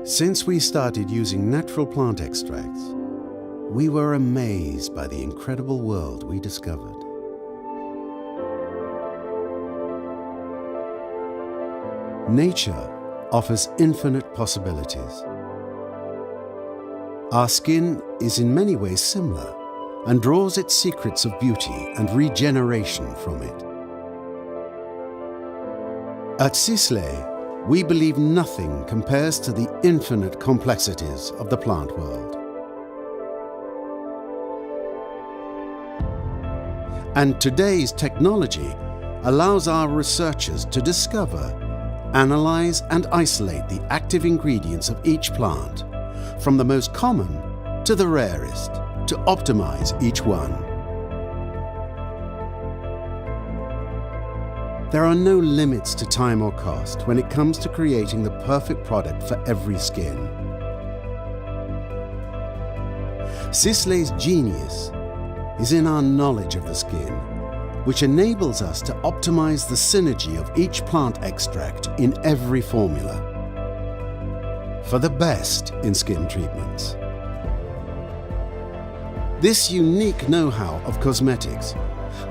Since we started using natural plant extracts, we were amazed by the incredible world we discovered. Nature offers infinite possibilities. Our skin is in many ways similar and draws its secrets of beauty and regeneration from it. At SISLEY, we believe nothing compares to the infinite complexities of the plant world. And today's technology allows our researchers to discover, analyze and isolate the active ingredients of each plant, from the most common to the rarest, to optimize each one. There are no limits to time or cost when it comes to creating the perfect product for every skin. SISLEY's genius is in our knowledge of the skin, which enables us to optimize the synergy of each plant extract in every formula for the best in skin treatments. This unique know-how of cosmetics,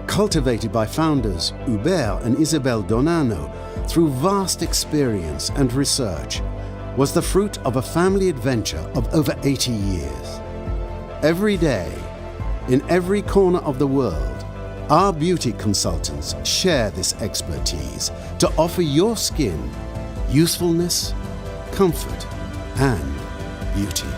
cultivated by founders Hubert and Isabelle Donano through vast experience and research, was the fruit of a family adventure of over 80 years. Every day, in every corner of the world, our beauty consultants share this expertise to offer your skin usefulness, comfort, and beauty.